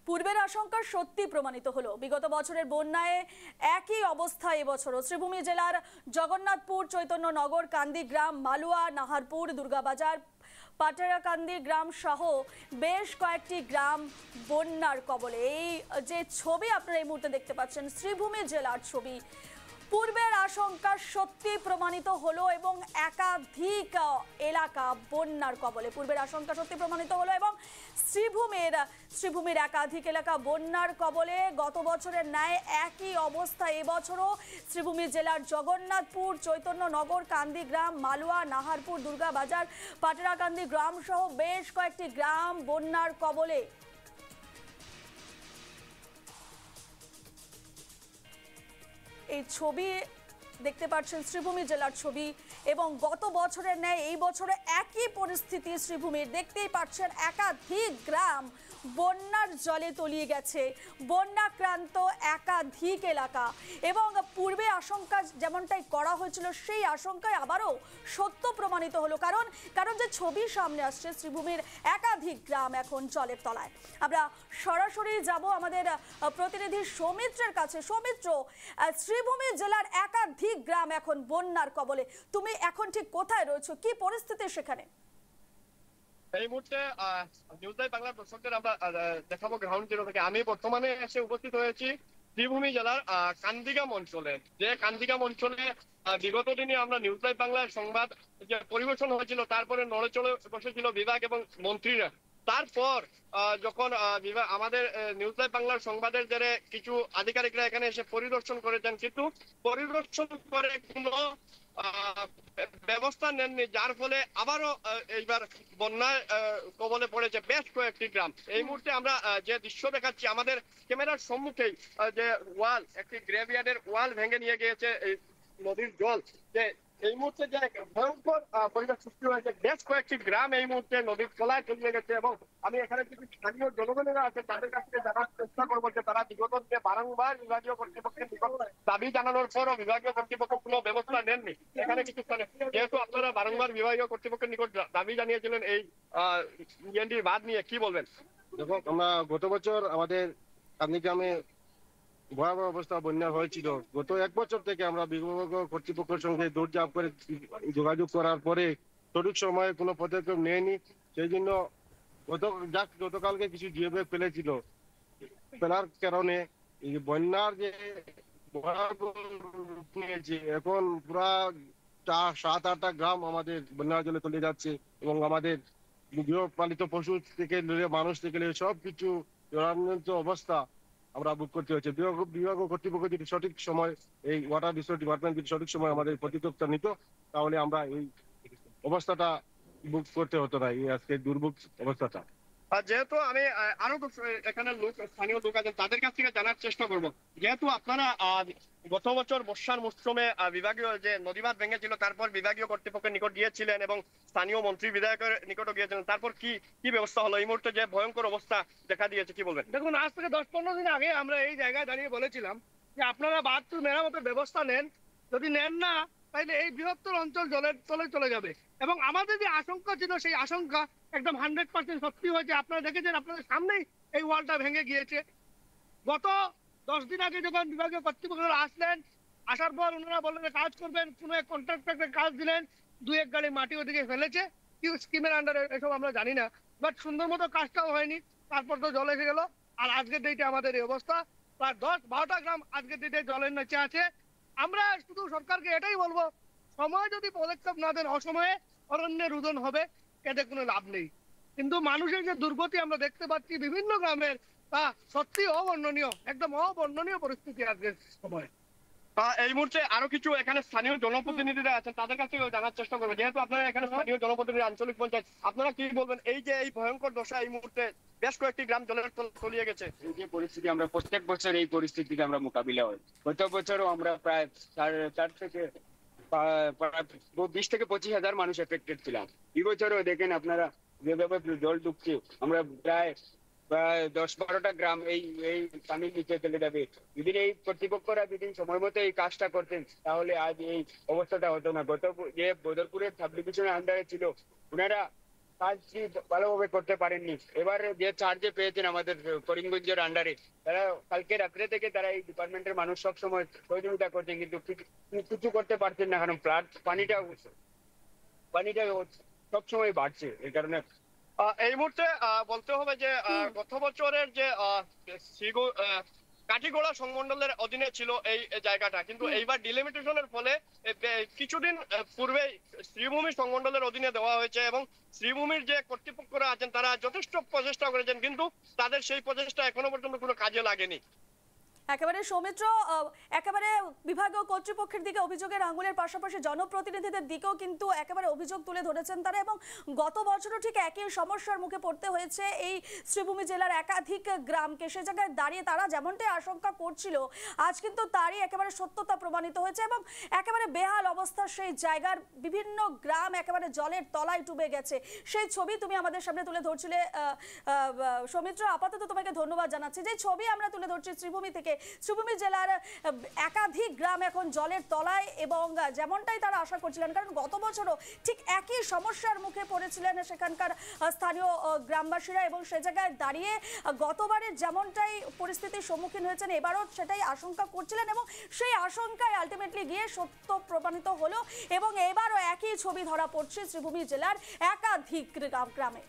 পূর্বের আশঙ্কা সত্যি প্রমাণিত হলো। বিগত বছরের বন্যায় একই অবস্থা এবছরও। শ্রীভূমি জেলার জগন্নাথপুর, চৈতন্যনগর, কান্দিগ্রাম, মালুয়া, নাহারপুর, দুর্গাবাজার, পাটারাকান্দি গ্রাম সহ বেশ কয়েকটি গ্রাম বন্যার কবলে। এই যে ছবি আপনারা এই মুহূর্তে দেখতে পাচ্ছেন, শ্রীভূমি জেলার ছবি। পূর্বের আশঙ্কা সত্যি প্রমাণিত হলো এবং একাধিক এলাকা বন্যার কবলে। পূর্বের আশঙ্কা সত্যি প্রমাণিত হলো এবং শ্রীভূমির একাধিক এলাকা বন্যার কবলে। গত বছরের ন্যায় একই অবস্থা এবছরও। শ্রীভূমি জেলার জগন্নাথপুর, চৈতন্যনগর, কান্দিগ্রাম, মালুয়া, নাহারপুর, দুর্গাবাজার, পাটারাকান্দি গ্রাম সহ বেশ কয়েকটি গ্রাম বন্যার কবলে। এই ছবি দেখতে পাচ্ছেন শ্রীভূমি জেলার ছবি এবং গত বছরের ন্যায় এই বছরে একই পরিস্থিতি শ্রীভূমির। দেখতেই পাচ্ছেন একাধিক গ্রাম বন্যার জলে তলিয়ে গেছে, বন্যাক্রান্ত একাধিক এলাকা। এবং পূর্বে আশঙ্কা যেমনটাই করা হয়েছিল সেই আশঙ্কায় আবারও সত্য প্রমাণিত হলো। কারণ যে ছবি সামনে আসছে, শ্রীভূমির একাধিক গ্রাম এখন জলের তলায়। আমরা সরাসরি যাব আমাদের প্রতিনিধি সৌমিত্রের কাছে। সৌমিত্র, শ্রীভূমি জেলার একাধিক গ্রাম এখন বন্যার কবলে। তুমি এখন ঠিক কোথায় রয়েছো, কি পরিস্থিতি সেখানে? এই মুহূর্তে নিউজ লাইভ বাংলার দর্শকদের আমরা দেখাবো গ্রাউন্ড জিরো থেকে। আমি বর্তমানে এসে উপস্থিত হয়েছি শ্রীভূমি জেলার কান্দিগ্রাম অঞ্চলে। যে কান্দিগ্রাম অঞ্চলে বিগত দিনে আমরা নিউজ লাইভ বাংলার সংবাদ যে পরিবেশন হয়েছিল, তারপরে নড়ে চড়ে বসেছিল বিভাগ এবং মন্ত্রীরা। তারপর যখন আমাদের নিউজ লাইভ বাংলার সংবাদের জেরে কিছু আধিকারিকরা এখানে এসে পরিদর্শন করেছেন, কিন্তু পরিদর্শন করে কোনো ব্যবস্থা নেননি, যার ফলে আবারও এইবার বন্যায় কবলে পড়েছে বেশ কয়েকটি গ্রাম। এই মুহূর্তে আমরা যে দৃশ্য দেখাচ্ছি আমাদের ক্যামেরার সম্মুখেই, যে ওয়াল, একটি গ্রেভিয়ার্ডের ওয়াল ভেঙে নিয়ে গিয়েছে এই নদীর জল। যে এই মুহূর্তে যে ভয়ঙ্কর পরিবেশ সৃষ্টি হয়েছে, বেশ কয়েকটি গ্রাম এই মুহূর্তে নদীর তলায় চলে গেছে। এবং আমি এখানে কিছু স্থানীয় জনগণেরা আছে, তাদের কাছ থেকে জানার চেষ্টা করবো যে তারা বিগত দিনে বারংবার বিভাগীয় কর্তৃপক্ষের দাবি জানানোর পরও বিভাগীয় কর্তৃপক্ষ কোনো ব্যবস্থা নেননি। এখানে কিছু স্থানে, যেহেতু আপনারা বারংবার বিভাগীয় কর্তৃপক্ষের নিকট দাবি জানিয়েছিলেন এই ইএনডি বাঁধ নিয়ে, কি বলবেন? দেখো, আমরা গত বছর আমাদের কান্দিগ্রামে ভয়াবহ অবস্থা বন্যা হয়েছিল। গত এক বছর থেকে আমরা বিভাগীয় কর্তৃপক্ষের সঙ্গে দৌড়ঝাঁপ করে যোগাযোগ করার পরে সঠিক সময়ে কোনো পদক্ষেপ নেয়নি। সেই জন্য গতকালকে কিছু জিওব্যাগ ফেলেছিল, ফেলার কারণে এই বন্যার যে নিয়েছে, এখন পুরা 7-8টা গ্রাম আমাদের বন্যার জলে চলে যাচ্ছে এবং আমাদের গৃহপালিত পশু থেকে মানুষ থেকে সবকিছু জরাজীর্ণ অবস্থা আমরা বুক করতে হচ্ছে। বিভাগ কর্তৃপক্ষ যদি সঠিক সময়, এই ওয়াটার রিসোর্স ডিপার্টমেন্ট যদি সঠিক সময় আমাদের প্রতিরক্ষা নিত, তাহলে আমরা এই অবস্থাটা বুক করতে হতো না, এই আজকে দুর্ভোগ অবস্থাটা। যেহেতু আমি আরো এখানে স্থানীয় লোক আছেন, তাদের কাছ থেকে জানার চেষ্টা করবো। যেহেতু আপনারা গত বছর বর্ষার মৌসুমে বিভাগীয় যে নদীবাঁধ ভেঙেছিল, তারপর বিভাগীয় কর্তৃপক্ষের নিকট গিয়েছিলেন এবং স্থানীয় মন্ত্রী বিধায়কের নিকটও গিয়েছিলেন, তারপর কি ব্যবস্থা হলো? এই মুহূর্তে যে ভয়ঙ্কর অবস্থা দেখা দিয়েছে, কি বলবেন? দেখুন, আজ থেকে 10-15 দিন আগে আমরা এই জায়গায় দাঁড়িয়ে বলেছিলাম যে আপনারা বাঁধ মেরামতের ব্যবস্থা নেন, যদি নেন না তাহলে এই বৃহত্তর অঞ্চল জলের তলে চলে যাবে। এবং আমাদের যে আশঙ্কা ছিল সেই আশঙ্কা একদম 100% সত্যি হয়েছে। আপনারা দেখেছেন, আপনাদের সামনেই এই ওয়ালটা ভেঙে গিয়েছে। গত 10 দিন আগে যখন বিভাগীয় কর্তৃপক্ষরা আসলেন, আসার পর ওনারা বললেন কাজ করবেন, কোনো এক কন্ট্রাক্টরকে কাজ দিলেন, 2-1 গাড়ি মাটি ওদিকে ফেলেছে, কি স্কিমের আন্ডারে এসব আমরা জানি না, বাট সুন্দর মতো কাজটাও হয়নি। তারপর তো জল এসে গেল, আর আজকের ডেটে আমাদের এই অবস্থা। প্রায় 10-12টা গ্রাম আজকের ডেটে জলের নিচে আছে। আমরা শুধু সরকারকে এটাই বলবো, সময় যদি পদক্ষেপ না দেন, অসময়ে অরণ্যে রোদন হবে, এতে কোনো লাভ নেই। কিন্তু মানুষের যে দুর্গতি আমরা দেখতে পাচ্ছি বিভিন্ন গ্রামের, তা সত্যি অবর্ণনীয়, একদম অবর্ণনীয় পরিস্থিতি আজকের সময়। এই মুহূর্তে আরো কিছু এখানে স্থানীয় জনপ্রতিনিধিরা আছেন, তাদের কাছ থেকে জানার চেষ্টা করবো। যেহেতু আপনারা এখানে স্থানীয় জনপ্রতিনিধি, আঞ্চলিক পঞ্চায়েত, আপনারা কি বলবেন এই যে এই ভয়ঙ্কর দশা এই মুহূর্তে বেশ কয়েকটি গ্রাম জলের তলিয়ে গেছে? এই যে পরিস্থিতি, আমরা প্রত্যেক বছর এই পরিস্থিতিতে আমরা মোকাবিলা হয়। গত বছরও আমরা প্রায় 20 থেকে 25 হাজার মানুষ এফেক্টেড ছিলাম। এই বছরও দেখেন আপনারা যেভাবে জল ঢুকছে, আমরা প্রায় 10-12টা গ্রাম এই পানির নিচে চলে যাবে। যদি এই কর্তৃপক্ষরা যদি সময় মতো এই কাজটা করতেন, তাহলে আজ এই অবস্থাটা হতো না। গত যে বদরপুরের সাব ডিভিশনের আন্ডারে ছিল, ওনারা কাজটি ভালোভাবে করতে পারেননি। এবার যে চার্জে পেয়েছেন আমাদের করিমগঞ্জের আন্ডারে, তারা কালকে রাত্রে থেকে তারা এই ডিপার্টমেন্টের মানুষ সবসময় সহযোগিতা করছেন, কিন্তু কিছু করতে পারছেন না, কারণ পানিটা সবসময় বাড়ছে। এই কারণে এই মুহূর্তে বলতে হবে যে গত বছরের যে কাঠিগোড়া সংমণ্ডলের অধীনে ছিল এই জায়গাটা, কিন্তু এইবার ডিলিমিটেশনের ফলে কিছুদিন পূর্বেই শ্রীভূমি সংমণ্ডলের অধীনে দেওয়া হয়েছে এবং শ্রীভূমির যে কর্তৃপক্ষরা আছেন তারা যথেষ্ট প্রচেষ্টা করেছেন, কিন্তু তাদের সেই প্রচেষ্টা এখনো পর্যন্ত কোনো কাজে লাগেনি। একেবারে সৌমিত্র, একেবারে বিভাগীয় কর্তৃপক্ষের দিকে অভিযোগের আঙুলের পাশাপাশি জনপ্রতিনিধিদের দিকেও কিন্তু একেবারে অভিযোগ তুলে ধরেছেন তারা, এবং গত বছরও ঠিক একই সমস্যার মুখে পড়তে হয়েছে এই শ্রীভূমি জেলার একাধিক গ্রামকে। সে জায়গায় দাঁড়িয়ে তারা যেমনটাই আশঙ্কা করছিল, আজ কিন্তু তারই একেবারে সত্যতা প্রমাণিত হয়েছে এবং একেবারে বেহাল অবস্থা সেই জায়গার বিভিন্ন গ্রাম একেবারে জলের তলায় ডুবে গেছে। সেই ছবি তুমি আমাদের সামনে তুলে ধরছিলে সৌমিত্র, আপাতত তোমাকে ধন্যবাদ জানাচ্ছি। যে ছবি আমরা তুলে ধরছি শ্রীভূমি থেকে, শ্রীভূমি জেলার একাধিক গ্রাম এখন জলের তলায় এবং যেমনটাই তারা আশা করছিলেন, কারণ গত বছরও ঠিক একই সমস্যার মুখে পড়েছিলেন সেখানকার স্থানীয় গ্রামবাসীরা, এবং সে জায়গায় দাঁড়িয়ে গতবারের যেমনটাই পরিস্থিতির সম্মুখীন হয়েছেন এবারও সেটাই আশঙ্কা করছিলেন এবং সেই আশঙ্কায় আলটিমেটলি গিয়ে সত্য প্রমাণিত হলো এবং এবারও একই ছবি ধরা পড়ছে শ্রীভূমি জেলার একাধিক গ্রামে।